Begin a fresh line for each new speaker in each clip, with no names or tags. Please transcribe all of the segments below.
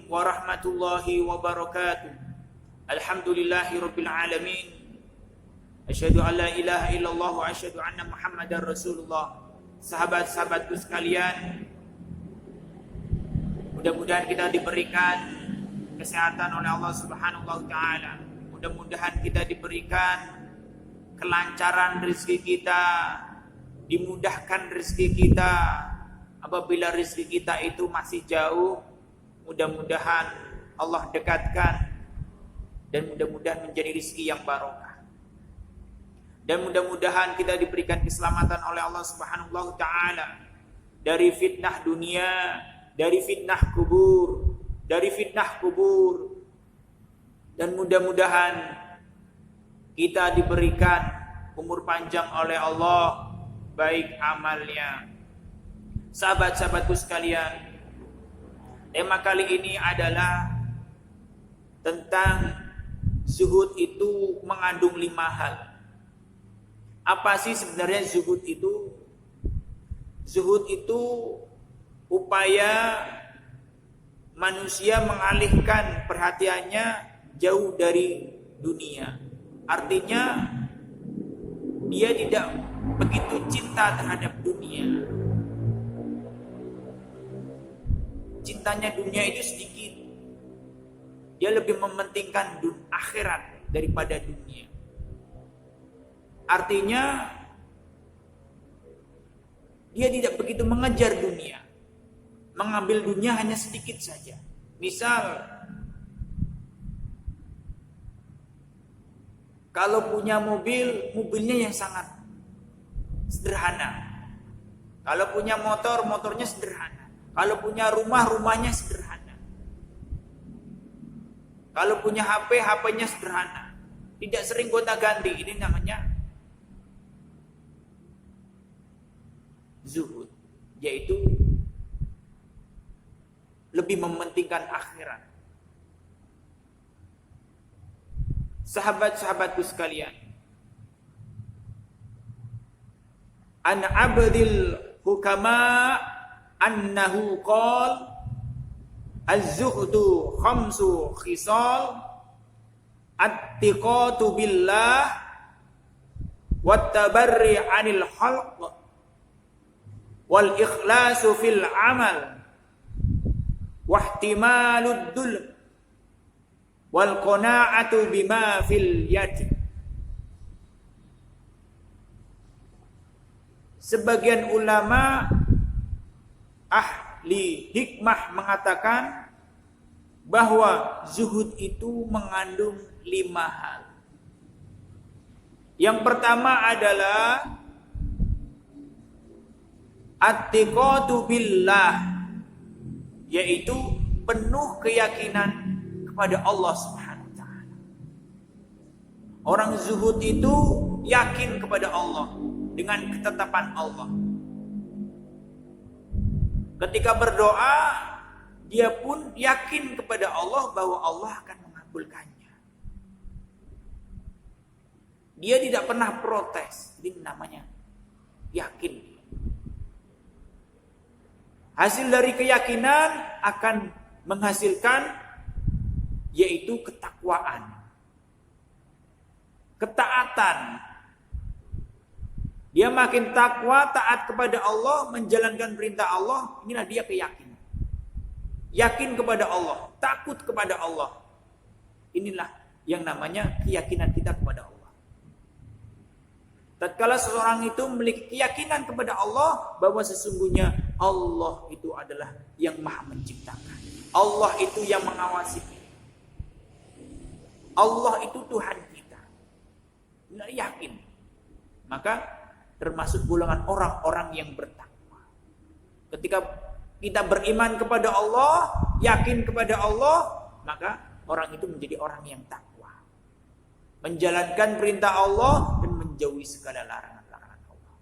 warahmatullahi wabarakatuh. Alhamdulillahirabbil alamin. Asyhadu an la ilaha illallah wa asyhadu anna Muhammadar Rasulullah. Sahabat-sahabatku sekalian, mudah-mudahan kita diberikan kesehatan oleh Allah Subhanahu wa taala. Mudah-mudahan kita diberikan kelancaran rezeki kita, dimudahkan rezeki kita. Apabila rezeki kita itu masih jauh, mudah-mudahan Allah dekatkan dan mudah-mudahan menjadi rezeki yang barokah. Dan mudah-mudahan kita diberikan keselamatan oleh Allah Subhanahu wa taala dari fitnah dunia, dari fitnah kubur, dan mudah-mudahan kita diberikan umur panjang oleh Allah, baik amalnya. Sahabat-sahabatku sekalian, tema kali ini adalah tentang zuhud itu mengandung 5 hal. Apa sih sebenarnya zuhud itu? Zuhud itu upaya manusia mengalihkan perhatiannya jauh dari dunia. Artinya dia tidak begitu cinta terhadap dunia. Cintanya dunia itu sedikit. Dia lebih mementingkan akhirat daripada dunia. Artinya dia tidak begitu mengejar dunia. Mengambil dunia hanya sedikit saja. Misal, kalau punya mobil, mobilnya yang sangat sederhana. Kalau punya motor, motornya sederhana. Kalau punya rumah, rumahnya sederhana. Kalau punya HP, HP-nya sederhana. Tidak sering gonta-ganti. Ini namanya zuhud, yaitu lebih mementingkan akhirat. Sahabat-sahabatku sekalian, an abdil hukama annahu qala az-zuhdu khamsu khisal at-tiqatu billah wat-tabarri 'anil khalq wal ikhlasu fil amal wahtimalud dulm wal qana'atu bima fil yad. Sebagian ulama ahli hikmah mengatakan bahwa zuhud itu mengandung 5 hal. Yang pertama adalah at-tiqatu billah, yaitu penuh keyakinan kepada Allah Subhanahu wa taala. Orang zuhud itu yakin kepada Allah dengan ketetapan Allah. Ketika berdoa, dia pun yakin kepada Allah bahwa Allah akan mengabulkannya. Dia tidak pernah protes. Ini namanya yakin. Hasil dari keyakinan akan menghasilkan yaitu ketakwaan, ketaatan. Dia makin takwa, taat kepada Allah, menjalankan perintah Allah. Inilah dia keyakinan. Yakin kepada Allah, takut kepada Allah. Inilah yang namanya keyakinan kita kepada Allah. Tatkala seseorang itu memiliki keyakinan kepada Allah bahwa sesungguhnya Allah itu adalah yang Maha Menciptakan. Allah itu yang mengawasi kita. Allah itu Tuhan kita. Nah, yakin. Maka termasuk golongan orang-orang yang bertakwa. Ketika kita beriman kepada Allah, yakin kepada Allah, maka orang itu menjadi orang yang takwa. Menjalankan perintah Allah dan menjauhi segala larangan-larangan Allah.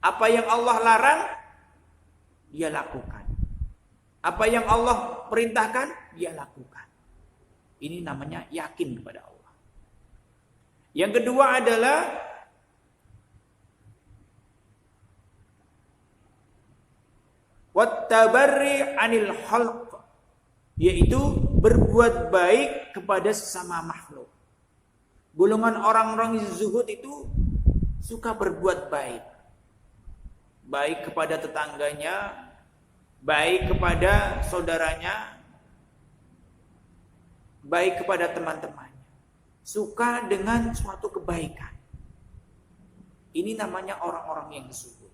Apa yang Allah larang, dia lakukan. Apa yang Allah perintahkan, dia lakukan. Ini namanya yakin kepada Allah. Yang kedua adalah wattabarri 'anil khalq. yaitu berbuat baik kepada sesama makhluk. Golongan orang-orang zuhud itu suka berbuat baik. Baik kepada tetangganya, baik kepada saudaranya, baik kepada teman-temannya. Suka dengan suatu kebaikan. Ini namanya orang-orang yang zuhud.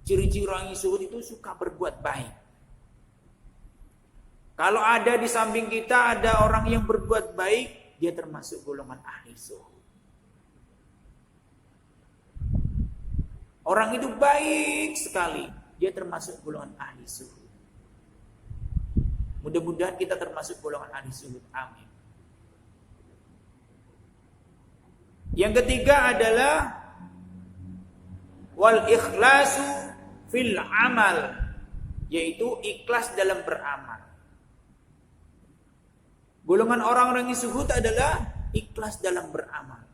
Ciri-ciri orang yang zuhud itu suka berbuat baik. Kalau ada di samping kita ada orang yang berbuat baik, dia termasuk golongan ahli zuhud. Orang itu baik sekali, dia termasuk golongan ahli zuhud. Mudah-mudahan kita termasuk golongan ahli zuhud. Amin. Yang ketiga adalah wal ikhlasu fil amal, yaitu ikhlas dalam beramal. Golongan orang-orang yang zuhud adalah ikhlas dalam beramal.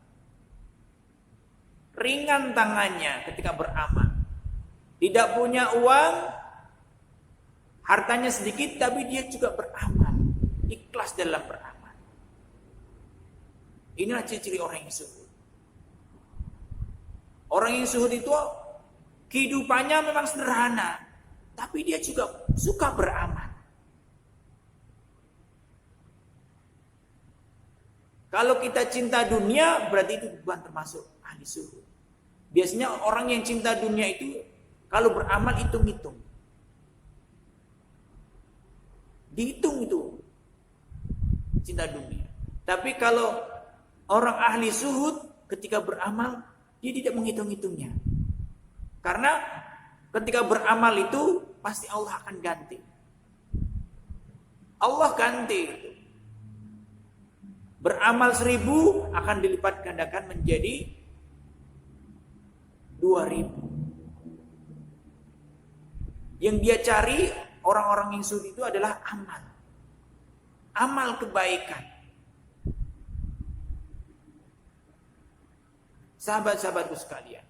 Ringan tangannya ketika beramal. Tidak punya uang, hartanya sedikit, tapi dia juga beramal. Ikhlas dalam beramal. Inilah ciri-ciri orang yang zuhud. Orang yang zuhud itu kehidupannya memang sederhana, tapi dia juga suka beramal. Kalau kita cinta dunia, berarti itu bukan termasuk ahli zuhud. Biasanya orang yang cinta dunia itu kalau beramal hitung-hitung. Dihitung itu cinta dunia. Tapi kalau orang ahli zuhud ketika beramal, dia tidak menghitung-hitungnya. Karena ketika beramal itu pasti Allah akan ganti. Allah ganti itu. Beramal 1000 akan dilipat gandakan menjadi 2000. Yang dia cari orang-orang yang zuhud itu adalah amal. Amal kebaikan. Sahabat-sahabatku sekalian.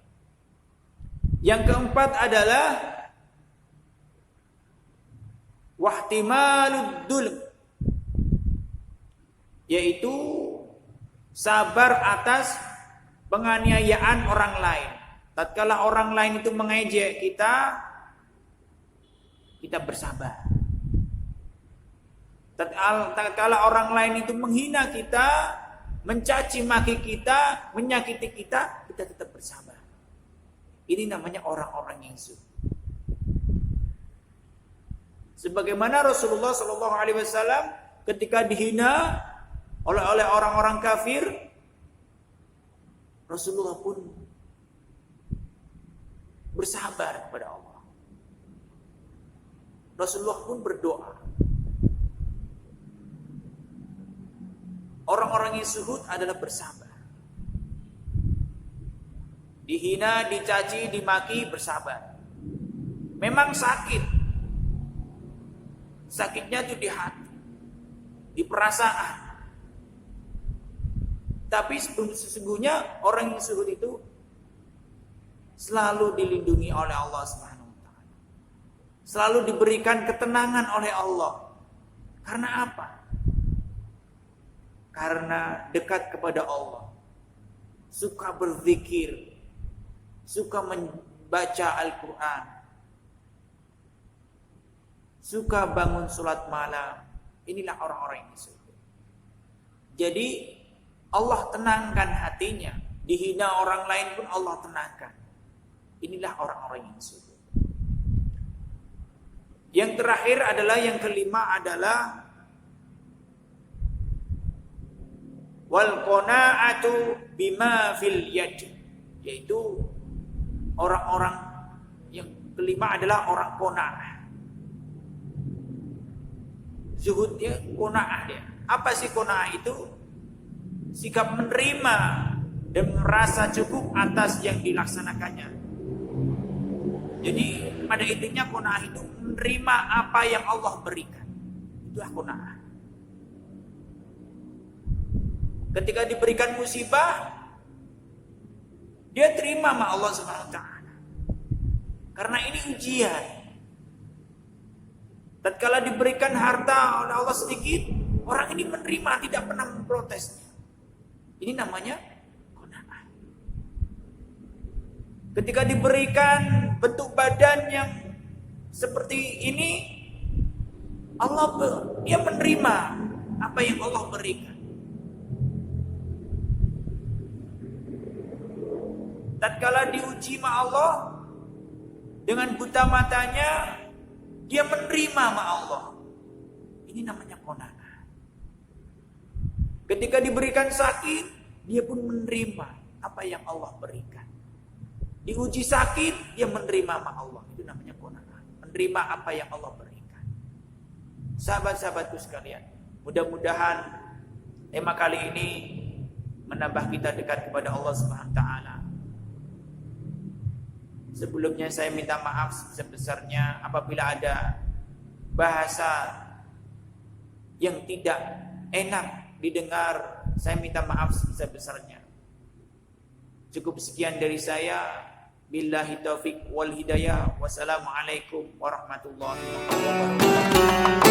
Yang keempat adalah wahtimalud dulm, yaitu sabar atas penganiayaan orang lain. Tatkala orang lain itu mengejek kita, kita bersabar. Tatkala orang lain itu menghina kita, mencaci maki kita, menyakiti kita, kita tetap bersabar. Ini namanya orang-orang yang zuhud. Sebagaimana Rasulullah SAW ketika dihina oleh orang-orang kafir, Rasulullah pun bersabar kepada Allah. Rasulullah pun berdoa. Orang-orang yang zuhud adalah bersabar. Dihina, dicaci, dimaki, bersabar. Memang sakit. Sakitnya itu di hati, di perasaan. Tapi sesungguhnya orang yang zuhud itu selalu dilindungi oleh Allah Subhanahu wa taala. Selalu diberikan ketenangan oleh Allah. Karena apa? Karena dekat kepada Allah. Suka berzikir, suka membaca Al-Qur'an, suka bangun sholat malam. Inilah orang-orang yang zuhud. Jadi Allah tenangkan hatinya. Dihina orang lain pun Allah tenangkan. Inilah orang-orang yang zuhud. Yang terakhir adalah, yang kelima adalah wal qanaatu bima fil yad, yaitu orang-orang yang kelima adalah orang qanaah. Zuhud dia qanaah dia. Apa sih qanaah itu? Sikap menerima dan merasa cukup atas yang dilaksanakannya. Jadi pada intinya qanaah itu menerima apa yang Allah berikan. Itulah qanaah. Ketika diberikan musibah, dia terima sama Allah Subhanahu wa taala. Karena ini ujian. Tatkala diberikan harta oleh Allah sedikit, orang ini menerima, tidak pernah memprotesnya. Ini namanya qanaah. Ketika diberikan bentuk badan yang seperti ini, dia menerima apa yang Allah berikan. Tatkala diuji sama Allah dengan buta matanya, dia menerima sama Allah. Ini namanya qanaah. Ketika diberikan sakit, dia pun menerima apa yang Allah berikan. Diuji sakit, dia menerima sama Allah. Itu namanya qanaah. Menerima apa yang Allah berikan. Sahabat-sahabatku sekalian, mudah-mudahan tema kali ini menambah kita dekat kepada Allah Subhanahu wa taala. Sebelumnya saya minta maaf sebesar-besarnya apabila ada bahasa yang tidak enak didengar. Saya minta maaf sebesar-besarnya. Cukup sekian dari saya. Billahi taufik wal hidayah. Wassalamualaikum warahmatullahi wabarakatuh.